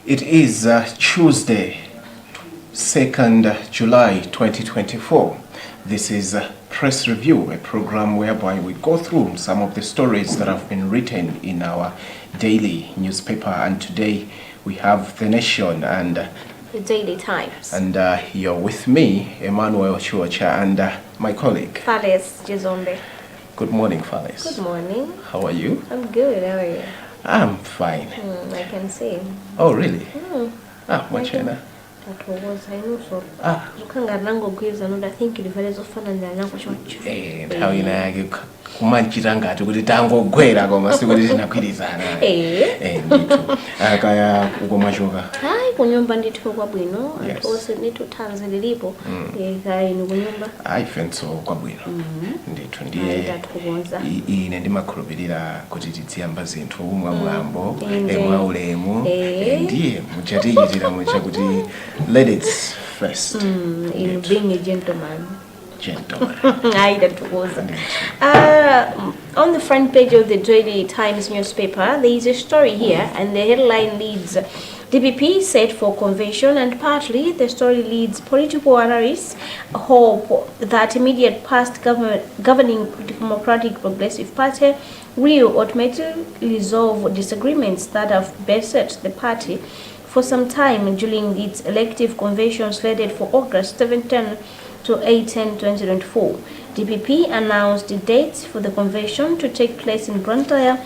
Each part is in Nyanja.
It is Tuesday, 2nd July 2024. This is Press Review, a program whereby we go through some of the stories that have been written in our daily newspaper. And today we have The Nation and The Daily Times. And you're with me, Emmanuel Chuocha, and my colleague, Fales Jizombe. Good morning, Fales. Good morning. How are you? I'm good. How are you? I'm fine. I can see. Oh, really? Mwachena. Tatowoza inuso. Ah. Zukanga nango gwiza noda think ilivelezo fana nyanyango chocho. Nthawi inayake kumanchita ngati kuti tangogwera koma sikuti tinagwirizana. Ndithu. Kaya uko mwachoka. Hayi kunyumba ndithu kwabwino. Antose ndithu thanzi lilipo. Kaya ni kunyumba. Hayi fenso kwabwino. Ndithu ndiye. Ine ndimakhulupirira kuti tiziyamba zinthu mwamwambo, mwaulemu. Ndiye muchatichitira mucha kuti ladies first. In being a gentleman. On the front page of the Daily Times newspaper, there is a story here, and the headline reads, DPP set for convention, and partly the story leads political analysts hope that immediate past governing Democratic Progressive Party will ultimately resolve disagreements that have beset the party for some time during its elective convention slated for August 17 to 18, 2024. DPP announced the date for the convention to take place in Luntha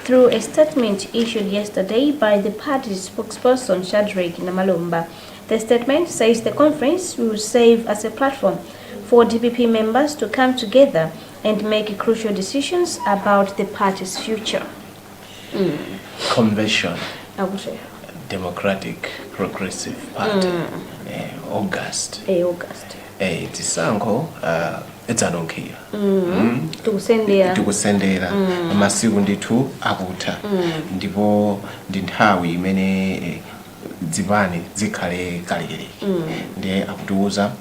through a statement issued yesterday by the party's spokesperson Shadrack Namalumba. The statement says the conference will serve as a platform for DPP members to come together and make crucial decisions about the party's future. Convention. I would say. Democratic Progressive Party. August. August. Tisango edzanonkhira tikusendera masiku ndithu akuta ndipo ndi nthawi imene dzipani zikhale kalekale ndiye akutiuza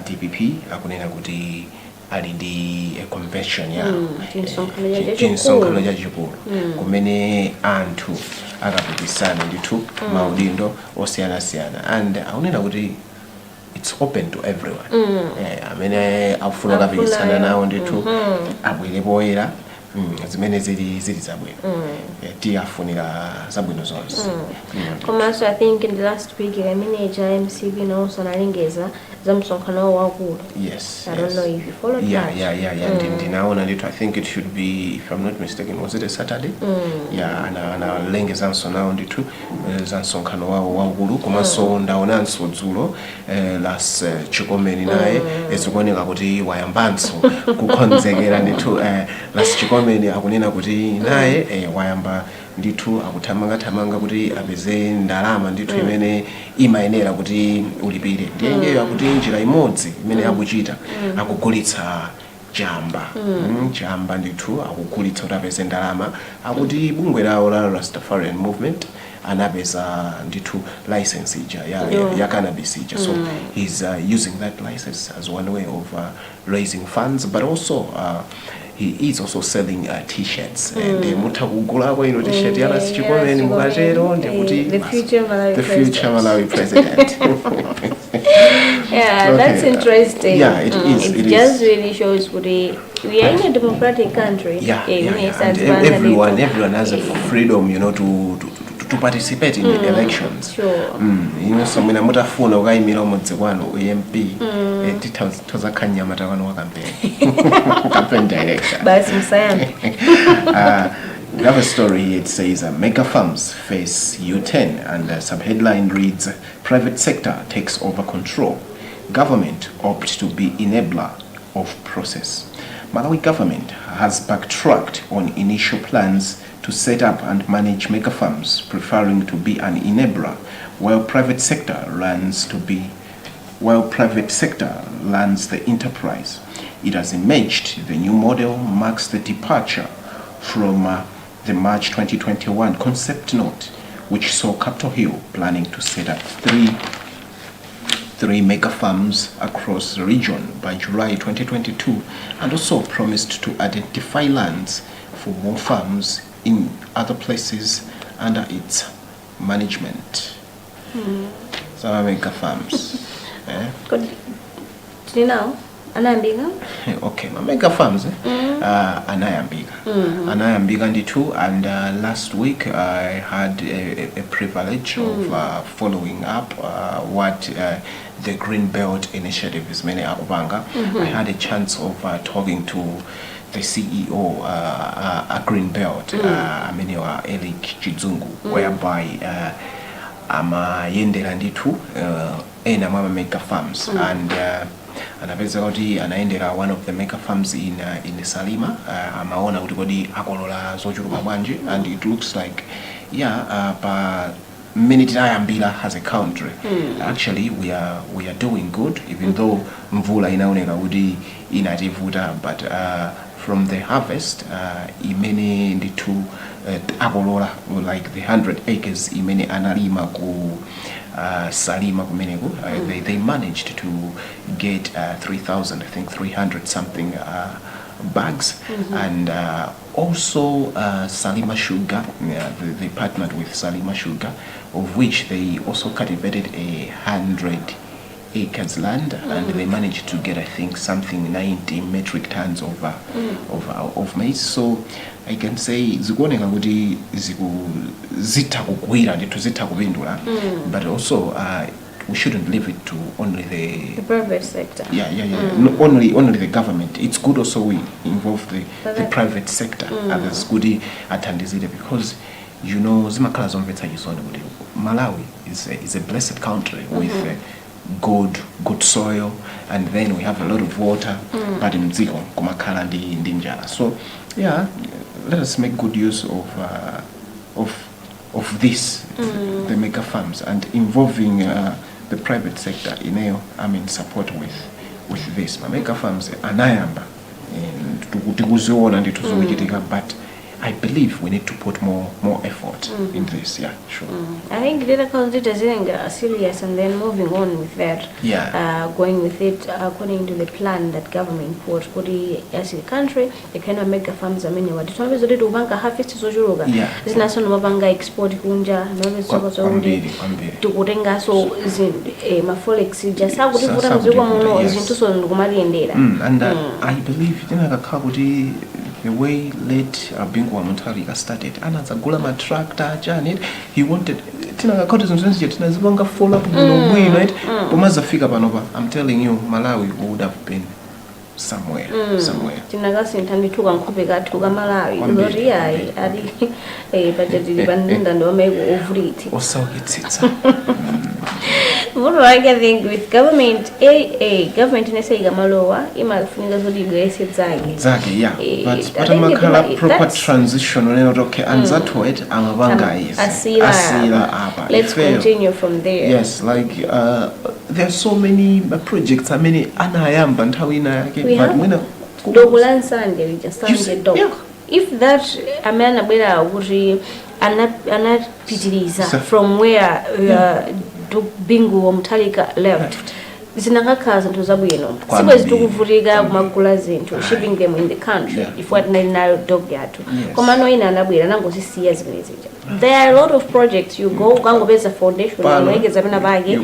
DPP akunena kuti ali ndi convention ya chinsonkhano chachikulu kumene anthu akapikisana ndithu maudindo osiyanasiyana and akunena kuti it's open to everyone. Amene afuna kapikisana nawo ndithu abwere poyera zimene zili zabwino. Tiyafunira zabwino zonse. Komanso I think in the last week the manager MCB also analengeza zamsonkhano wakulu. Yes. I don't know if you followed that. Yeah. Ndinaona ndithu I think it should be, if I'm not mistaken, was it a Saturday? Yeah, analengeza nawo ndithu zamsonkhano wakulu komanso ndaonanso dzulo las Chikomeni naye ezikuoneka kuti wayambanso kukonzekera ndithu las Chikomeni akunena kuti naye wayamba ndithu akuthamanga kuti apeze ndalama ndithu imene imayenera kuti ulipire ndiye akuti njira imodzi imene akuchita akugulitsa chamba ndithu akugulitsa kuti apeze ndalama akuti bungwe lawo la Rastafarian Movement anapeza ndithu license ya cannabis so he's using that license as one way of raising funds, but also he is also selling t-shirts and mutakugulako ino t-shirt yana Chikomeni mukatero ndikuti the future Malawi president. Yeah, that's interesting. Yeah, it is. It just really shows we are in a democratic country. And everyone has a freedom, to participate in the elections. Sure. Somwena mutafuna ukayimira umudzikwano UMP tithoza khanyamata kwano wa campaign director. Basi msayambe. We have a story here. It says mega farms face U10 and subheadline reads private sector takes over control. Government opts to be enabler of process. Malawi government has backtracked on initial plans to set up and manage mega farms, preferring to be an enabler, while private sector lands the enterprise. It has emerged. The new model marks the departure from the March 2021 concept note, which saw Capitol Hill planning to set up three mega farms across the region by July 2022, and also promised to identify lands for more farms in other places under its management. Some mega farms. Do you know? Anayambika? Okay, mega farms. Anayambika. Anayambika ndi too. And last week I had a privilege of following up what the Green Belt Initiative is many akubanga. I had a chance of talking to the CEO at Green Belt, Ameniwa Elik Chizungu, whereby yendera nditu ena mama mega farms and anapeza kuti anaendera one of the mega farms in Salima amaona kuti kodi akolola zochuluka bwanji, and it looks like pa minute ayambira as a country actually we are doing good, even though mvula inaoneka kuti inativuta, but from the harvest imene nditu akolola like the 100 acres imene analima ku Salima kumeneko, they managed to get 3,000, I think 300 something bags, and also Salima Sugar, they partnered with Salima Sugar, of which they also cultivated 100 acres land, and they managed to get, I think, something 90 metric tons of maize. So I can say zikuoneka kuti zita kugwira nditu zita kupindula, but also we shouldn't leave it to only the private sector. No, only the government. It's good also we involve the private sector. Others good atandizile, because you know zimakhala zomvetsa chisoni kuti Malawi is a blessed country with good soil, and then we have a lot of water, but in mziko kumakhala ndi njala. So let us make good use of this, the mega farms, and involving the private sector I'm in support with this. Mega farms anayamba tikuziona ndi tuzochitika, but I believe we need to put more effort in this. Yeah, sure. I think data considers are serious, and then moving on with that. Going with it according to the plan that government put as a country, the kind of mega farms are many. What determines the banka harvest zojuruga. This national mabanga export kunja, no so to kutenga so is mafolex just how would you put on the is into so ndera. And I believe the way late Bingwa Montarika started, anazagula matractor Janet, he wanted tina cottons tina zibanga fall up right? Umaza figure panova. I'm telling you, Malawi would have been somewhere. Tinagasi ntandituka nkubeka tuka Malawi. Ngori budget dibanda ndo mego overiti. Osawukitsitsa. I think with government, government inasaiga malowa imafunika zodi gwese zake. But amakhala proper transition okay, and that way amabanga is asila apa. Let's continue from there. Yes, like there are so many projects. I mean, anayamba ntawina yake. But mwina Dogulansa we just stand dog. If that amana bwera kuti anapitiriza from where Bingu Mutalika left. Zinangakaza ntuzabwino. Sibo zitukuvurika kumagula zintu, shipping them in the country. If what na dog yatu. Komano ina nabwira nango sisiya zimezija. There are a lot of projects you go kangobeza foundation ngeke zabina bage.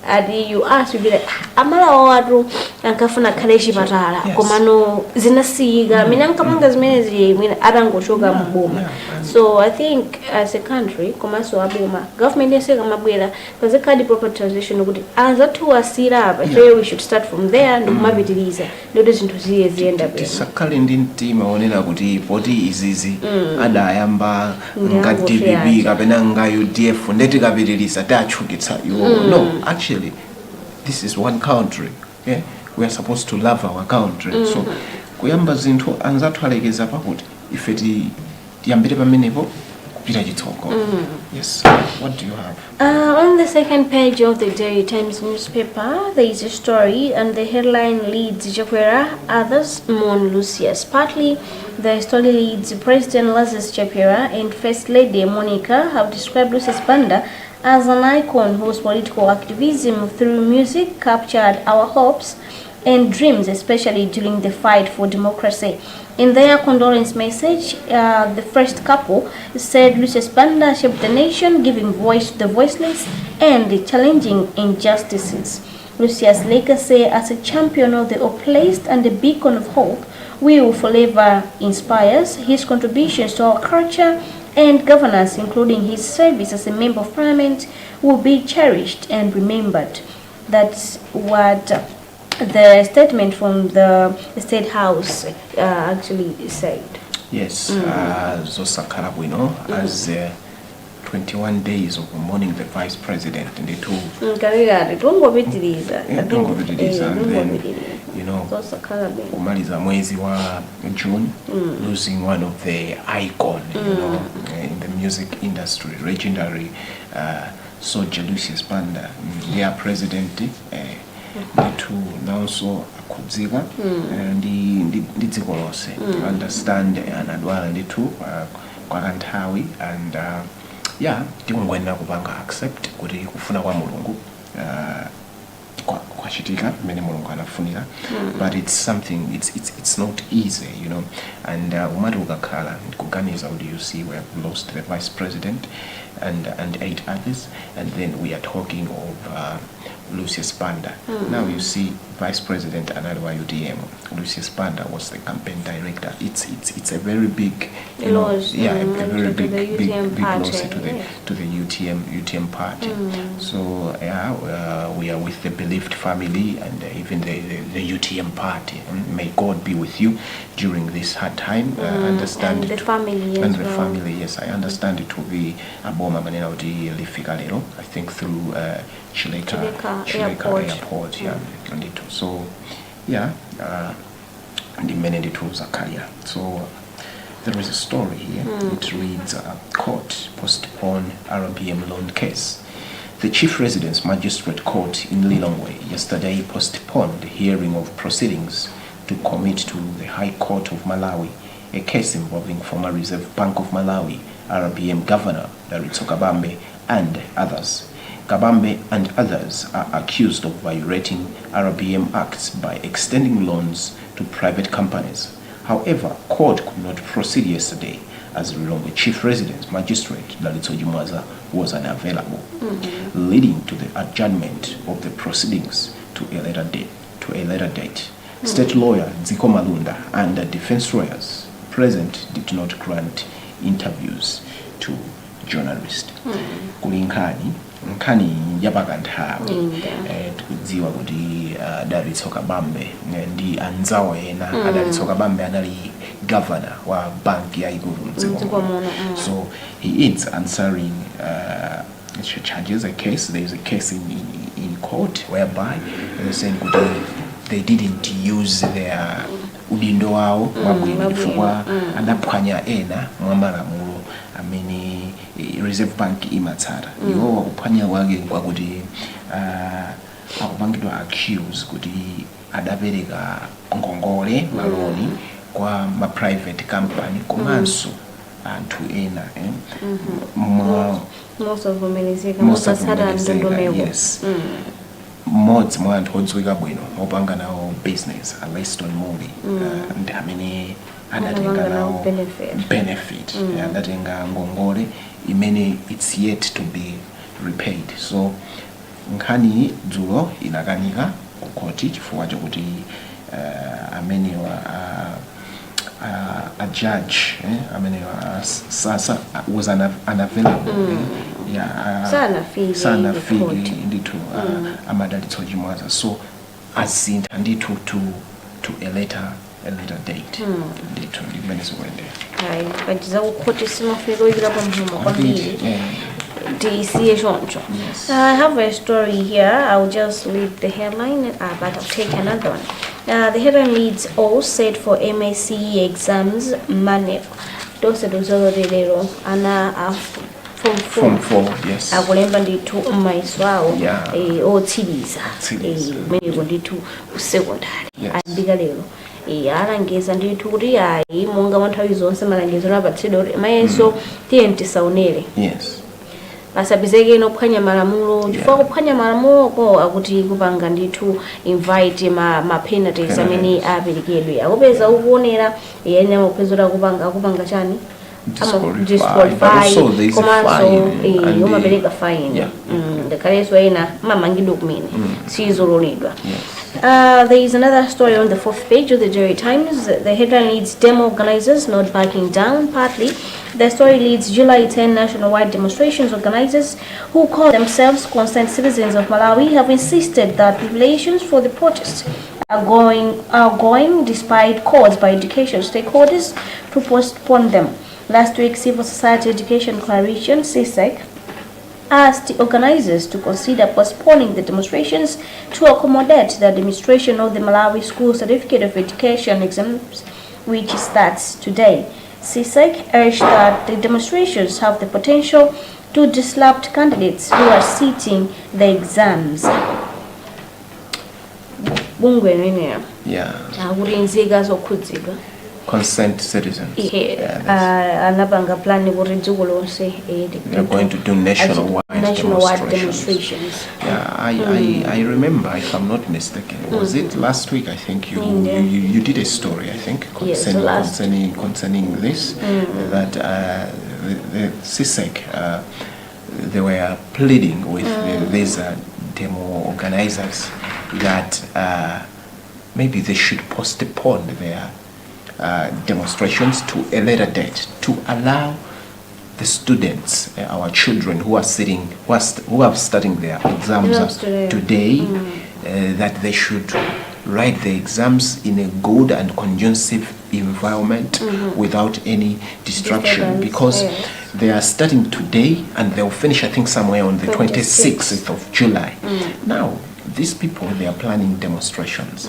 And you ask, you be like, amala watu ankafuna kaleshi patala komano zinasiga minankamanga zimezi mwina atangoshoka mboma. So I think as a country komaso aboma government yaseka mabwera kaze kadi proper transition ukuthi anza tuwasira apa we should start from there ndo kumapitiriza ndo zintu zienda bwino. Tisakale ndi mtima onena kuti poti izizi adayamba ngati DPP kapena nga UDF ndeti kapitiriza tachukitsa no actually this is one country. We are supposed to love our country. So kuyamba zinthu anzathu alekeza pakuti ifeti yambire pamenepo kupita chitsoko. Yes. What do you have? On the second page of the Daily Times newspaper, there is a story, and the headline reads Chakwera, others mourn Lucius. Partly, the story reads President Lucius Chakwera and First Lady Monica have described Lucius Banda as an icon whose political activism through music captured our hopes and dreams, especially during the fight for democracy. In their condolence message, the first couple said Lucius Banda shaped the nation, giving voice to the voiceless and challenging injustices. Lucius' legacy as a champion of the oppressed and a beacon of hope will forever inspire. His contributions to our culture and governance, including his service as a member of parliament, will be cherished and remembered. That's what the statement from the State House actually said. Yes, Zosakara Bueno, as 21 days of mourning the Vice President and the two. You know, kumaliza mwezi wa June, losing one of the icon, you know, in the music industry, legendary soldier Lucius Banda, their president, to now so akudziga ndidzikolose understand anadwala nditu kwa kanthawi and yeah tikungwena kupanga accept kuti kufuna kwa Mulungu kwachitika mene Mulungu anafunira but it's something it's not easy, you know, and umati ukakhala kuganiza kuti you see we have lost the vice president and 8 others, and then we are talking of Lucius Banda. Now you see Vice President Anadwa UDM. Lucius Banda was the campaign director. It's a very big, you know, a very big loss to the UTM party. So yeah, we are with the beloved family and even the UTM party. May God be with you during this hard time. Understand and it the family and as the well. family. Yes, I understand it will be a bomb. I think through Chileka Airport, yeah, and it. So, yeah, and the many tools are carrier. So, there is a story here. It reads: Court postpone RBM loan case. The Chief Residence Magistrate Court in Lilongwe yesterday postponed the hearing of proceedings to commit to the High Court of Malawi a case involving former Reserve Bank of Malawi RBM Governor Daritso Kabambe and others. Kabambe and others are accused of violating RBM Acts by extending loans to private companies. However, court could not proceed yesterday as Lilongwe Chief Residence Magistrate Daritso Jumwaza was unavailable, leading to the adjournment of the proceedings to a later date. State lawyer Ziko Malunda and the defense lawyers present did not grant interviews to journalists. Kulinkani nkani yapakanthawi tikudziwa kuti Daritso Kabambe ndi anzawo ena Daritso Kabambe anali governor wa bank ya ikulu mdziko. So he is answering charges, a case. There is a case in court whereby they're saying they didn't use their udindo wao wabwinifukwa adaphwanya ena mwamalamulo amene Reserve Bank imatsata iwo wakuphwanya kwake kwakuti akupangidwa accuse kuti adapereka ngongole maloni kwa ma private company komanso anthu ena most of them yes. Mods mwa anthu odziwika bwino opanga nawo business Aleston Muli and amene adatenga nawo benefit adatenga ngongole imene it's yet to be repaid. So nkhani dzulo inakanika kukoti chifukwa chokuti amene a judge amene sasa was unavailable. Sana figi nditu amadalitso Jumwaza, so asint nditu to a later date nditu ndimene zikwende kajiza ukoti simafiro igira pamhuma kwambiri DCA choncho. I have a story here. I'll just read the headline, but I'll take another one. The headline reads: All set for MSc exams. Mane those lero ana Form 4, yes. Akulemba nditu maiswao otsiriza mene nditu secondary adiga lero alangeza nditu kuti ayi monga nthawi zonse malangizo napatsidwa kuti mayeso tiye tisaonere. Yes. asabizeke nokuphwanya malamulo chifukwa kuphwanya malamulo ko akuti kupanga ndithu invite ma penalties amene aperekedwe akupeza ukuonera yena kupezera kupanga chani disqualify komanso umapereka fine ndakaleso ena mamangidwe kumene sizololedwa. There is another story on the 4th page of the Jerry Times. The headline reads, Demo organizers not backing down. Partly, the story leads July 10 nationwide demonstrations. Organizers who call themselves concerned citizens of Malawi have insisted that preparations for the protest are going despite calls by education stakeholders to postpone them. Last week, Civil Society Education Coalition, CSEC, asked the organizers to consider postponing the demonstrations to accommodate the administration of the Malawi School Certificate of Education exams, which starts today. CSEC urged that the demonstrations have the potential to disrupt candidates who are sitting the exams. Consent citizens. They are going to do nationwide demonstrations. Yeah, I remember, if I'm not mistaken, was it last week? I think you did a story, I think, concerning this, that the CSEC, they were pleading with these demo organizers that maybe they should postpone their demonstrations to a later date to allow the students, our children who are studying their exams today, that they should write the exams in a good and conducive environment without any distraction, because they are starting today and they'll finish, I think, somewhere on the 26th of July. Now, these people, they are planning demonstrations,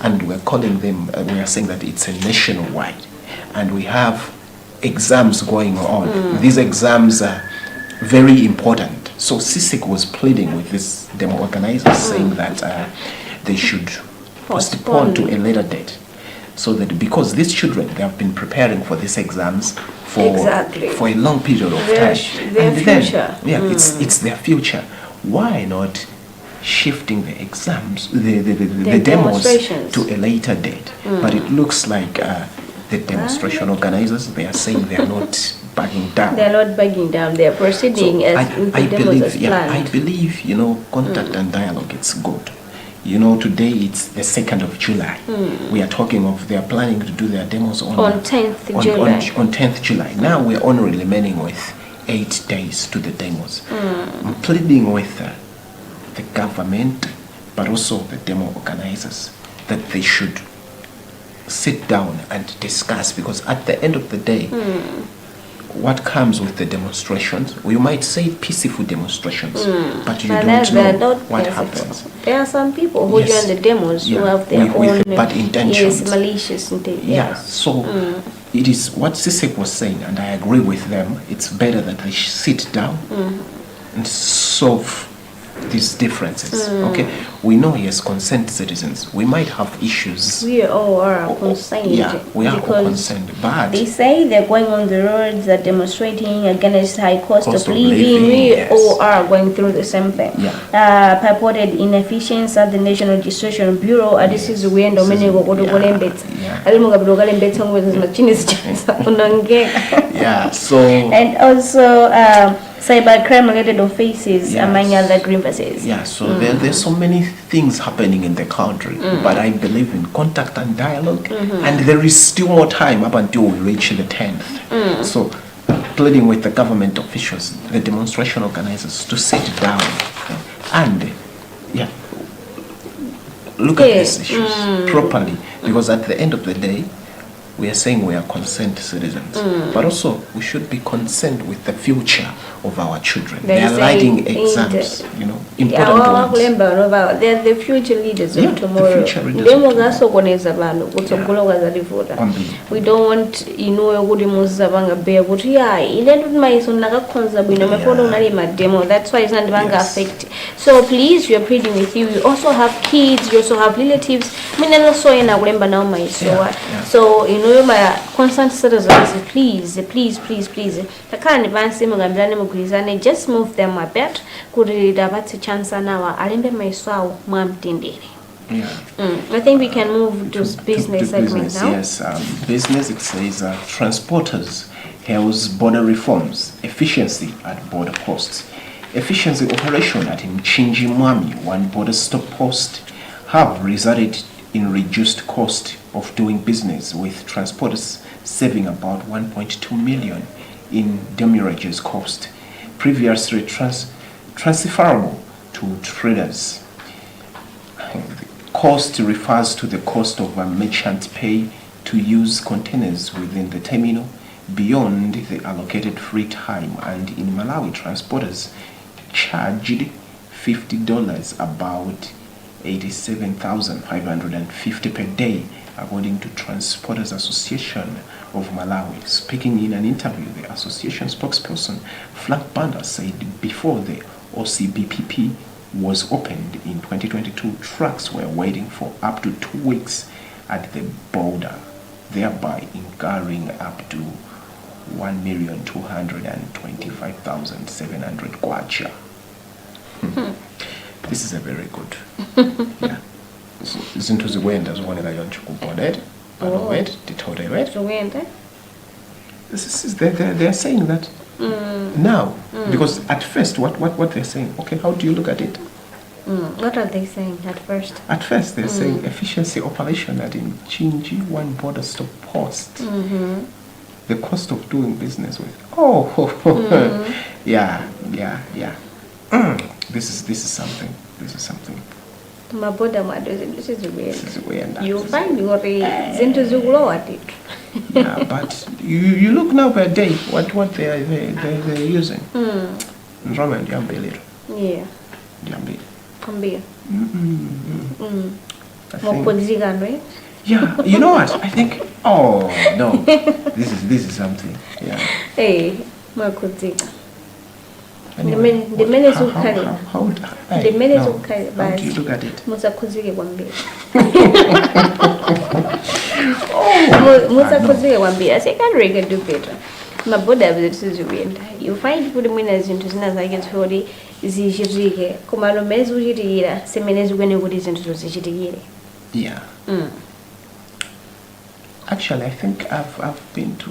and we're calling them, we are saying that it's a nationwide, and we have exams going on. These exams are very important. So CSEC was pleading with these demo organizers, saying that they should postpone to a later date, so that because these children, they have been preparing for these exams for a long period of time. Their future. It's their future. Why not shifting the exams, the demos to a later date? But it looks like the demonstration organizers, they are saying they are not backing down. They are not backing down. They are proceeding as planned. I believe, contact and dialogue, it's good. Today it's the 2nd of July. We are talking of they are planning to do their demos on 10th July. On 10th July. Now we are only remaining with 8 days to the demos. I'm pleading with the government, but also the demo organizers, that they should sit down and discuss, because at the end of the day, what comes with the demonstrations, we might say peaceful demonstrations, but you don't know what happens. There are some people who join the demos who have their own bad intentions. Malicious intentions. So it is what CSEC was saying, and I agree with them. It's better that they sit down and solve these differences. Okay, we know concerned citizens, we might have issues. We all are concerned. We are all concerned, but they say they're going on the roads, they're demonstrating against high cost of living. We all are going through the same thing. Purported inefficiency at the National Registration Bureau. This is when Dominic so and also cybercrime related offenses, among other grievances. So there's so many things happening in the country, but I believe in contact and dialogue, and there is still more time up until we reach the 10th. So pleading with the government officials, the demonstration organizers, to sit down and look at these issues properly, because at the end of the day, we are saying we are concerned citizens, but also we should be concerned with the future of our children. They are writing exams, important ones. They're the future leaders of tomorrow. We don't want that's why it's not affect So please, we are pleading with you. You also have kids, you also have relatives. So my constant citizens, please, just move them a bit. Chance I think we can move to business segment now. Yes, business, it says transporters hails border reforms, efficiency at border posts. Efficiency operation at Mchinji Mwami, one border stop post, have resulted in reduced cost of doing business, with transporters saving about 1.2 million in demurrages cost, previously transferable to traders. Cost refers to the cost of a merchant pay to use containers within the terminal beyond the allocated free time, and in Malawi, transporters charged $50, about 87,550 per day, according to Transporters Association of Malawi. Speaking in an interview, the association spokesperson Lucius Banda said before the OCBPP was opened in 2022, trucks were waiting for up to 2 weeks at the border, thereby incurring up to 1,225,700 kwacha. This is a very good. Yeah. Zinto ziwenda ziboneka yonke kuboned. Banowed, dithodeled. This is they're saying that now, because at first what they're saying, okay, how do you look at it? What are they saying at first? At first they're saying efficiency operation at Mchinji, one border stop post. The cost of doing business with. Yeah. This is something. This is weird. You find your zinto zugulo at it. Yeah, but you look now per day what they're using. Roman Yambeli. Yeah. Yambeli. Combia. Right? Yeah, you know what? I think. Oh no, this is something. Yeah. Hey, Makudziga. The minutes of Kali. How do you look at it? Musakudziga Wambia. Musakudziga Wambia. I say, can't really do better. My border this is weird. You find put minutes into Sinazagans for the Zijige, Komalomes Ujira, Semenes when you would into Zijigiri. Yeah. Actually, I think I've been to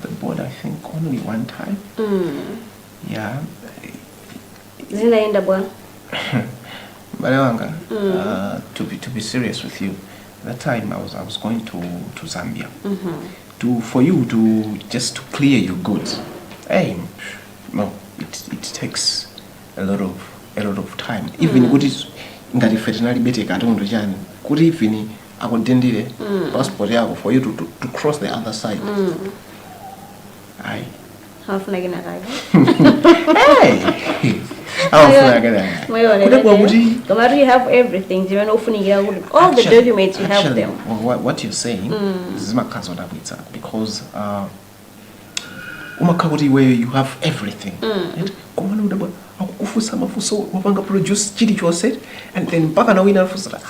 the border. I think only one time. Yeah. Zinaenda bwana. Balewanga. To be serious with you, that time I was going to Zambia. For you to just to clear your goods. Hey, no, it takes a lot of time. Even good is ngati veterinary bete katonto chani. Could even I would dendile passport yako for you to cross the other side. Aye. Half like na kai. Hey. Half like that. You have everything. Even opening all the documents you have them. What you're saying is because umakabuti where you have everything. Produce chili chose and then back and win for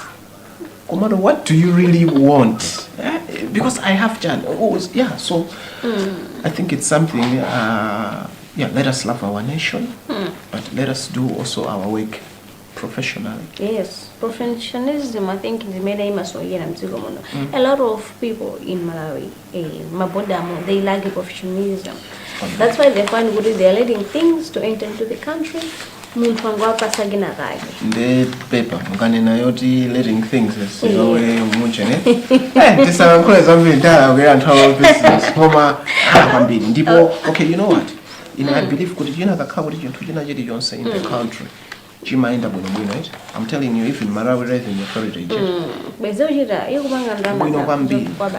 Commander, what do you really want? Because I have done. So I think it's something. Let us love our nation, but let us do also our work professionally. Yes, professionalism. I think is made a lot of people in Malawi, they lack professionalism. That's why they find good they're letting things to enter into the country. The paper, letting things away munchene. This okay, you know what? I believe the in the country. I'm telling you, if in Malawi Revenue Authority,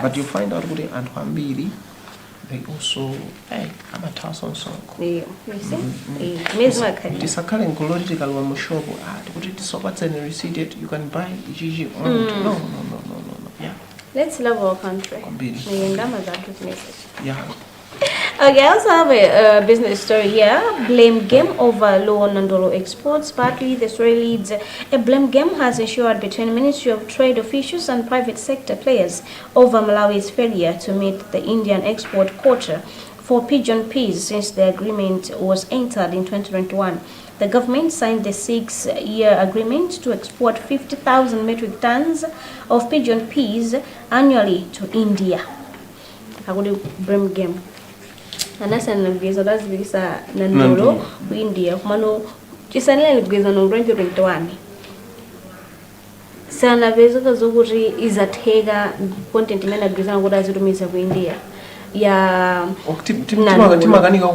but you find out and they also, I'm a thousand song. You see? This a current political one mushobo. You can buy GG. No. Yeah. Let's love our country. Yeah. Okay, I also have a business story here. Blame game over low Nandolo exports. Partly, the story leads a blame game has ensured between Ministry of Trade officials and private sector players over Malawi's failure to meet the Indian export quota for pigeon peas since the agreement was entered in 2021. The government signed the 6-year agreement to export 50,000 metric tons of pigeon peas annually to India. How would you blame game? Anasana lugeza lazibisa Nandolo ku India kumano chisanira lugeza no 2021 sana bezo zokuti izatheka content imene agrizana kuti azitumiza ku India ya timakanika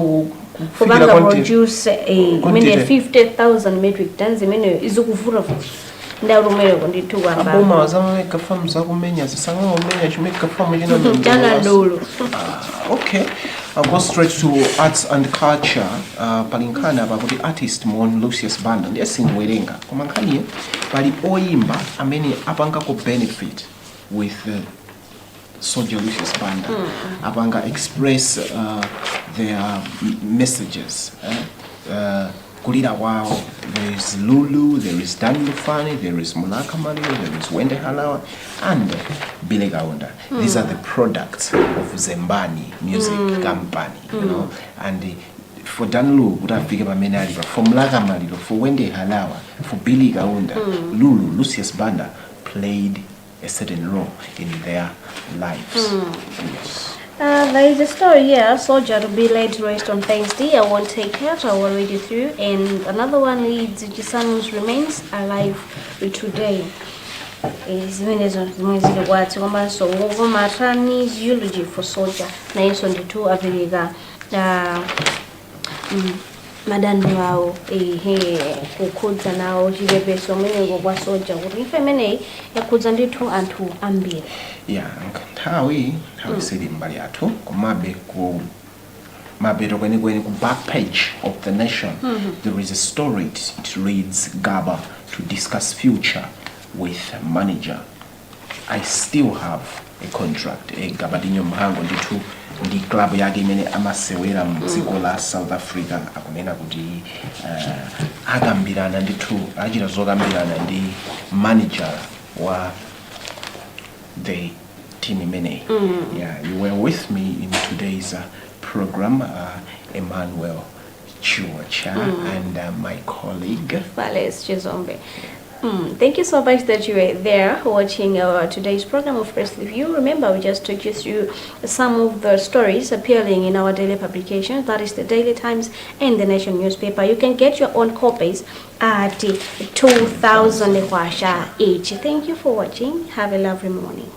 kubanga produce imene 50,000 metric tons imene izikuvuta ndalumero ndithu kwamba aboma zameka farm zakumenya zisangaomenya chimeka farm jana dolo. Okay, I'll go straight to arts and culture. Palinkana about the artist Mon Lucius Banda. Ndiyasindi werenga koma nkhani pali oyimba amene apanga ko benefit with soldier Lucius Banda. Apanga express their messages. Kulira wao, there is Lulu, there is Dan Lufani, there is Mulaka Mario, there is Wende Halawa, and Bile Gaunda. These are the products of Zembani Music Company, you know. And for Dan Lulu, for Mulaka Mario, for Wende Halawa, for Billy Gaunda, Lulu, Lucius Banda played a certain role in their lives. Yes. There is a story here. Soldier to be laid to rest on Wednesday. I won't take it. I will read it through. And another one reads Jisanu's remains alive today. Is so over Matani's eulogy for soldier. 922 Aviliga. Madani wao kukuza nao jibebe somene kwa soldier urifemene yakuza nditu antu ambire. Yeah, hawi sidi mbali atu kumabe ku mabero kweni ku back page of the Nation. There is a story. It reads Gaba to discuss future with manager. I still have a contract. Gabadinho Mhango nditu ndi club yake imene amasewera mdziko la South Africa akunena kuti agambirana nditu achita zokambirana ndi manager wa the team imene. Yeah, you were with me in today's program, Emmanuel Chuacha and my colleague Vales Chizombe. Thank you so much that you were there watching today's program of Press Review. Remember, we just took you through some of the stories appearing in our daily publications. That is the Daily Times and the Nation newspaper. You can get your own copies at 2,000 each. Thank you for watching. Have a lovely morning.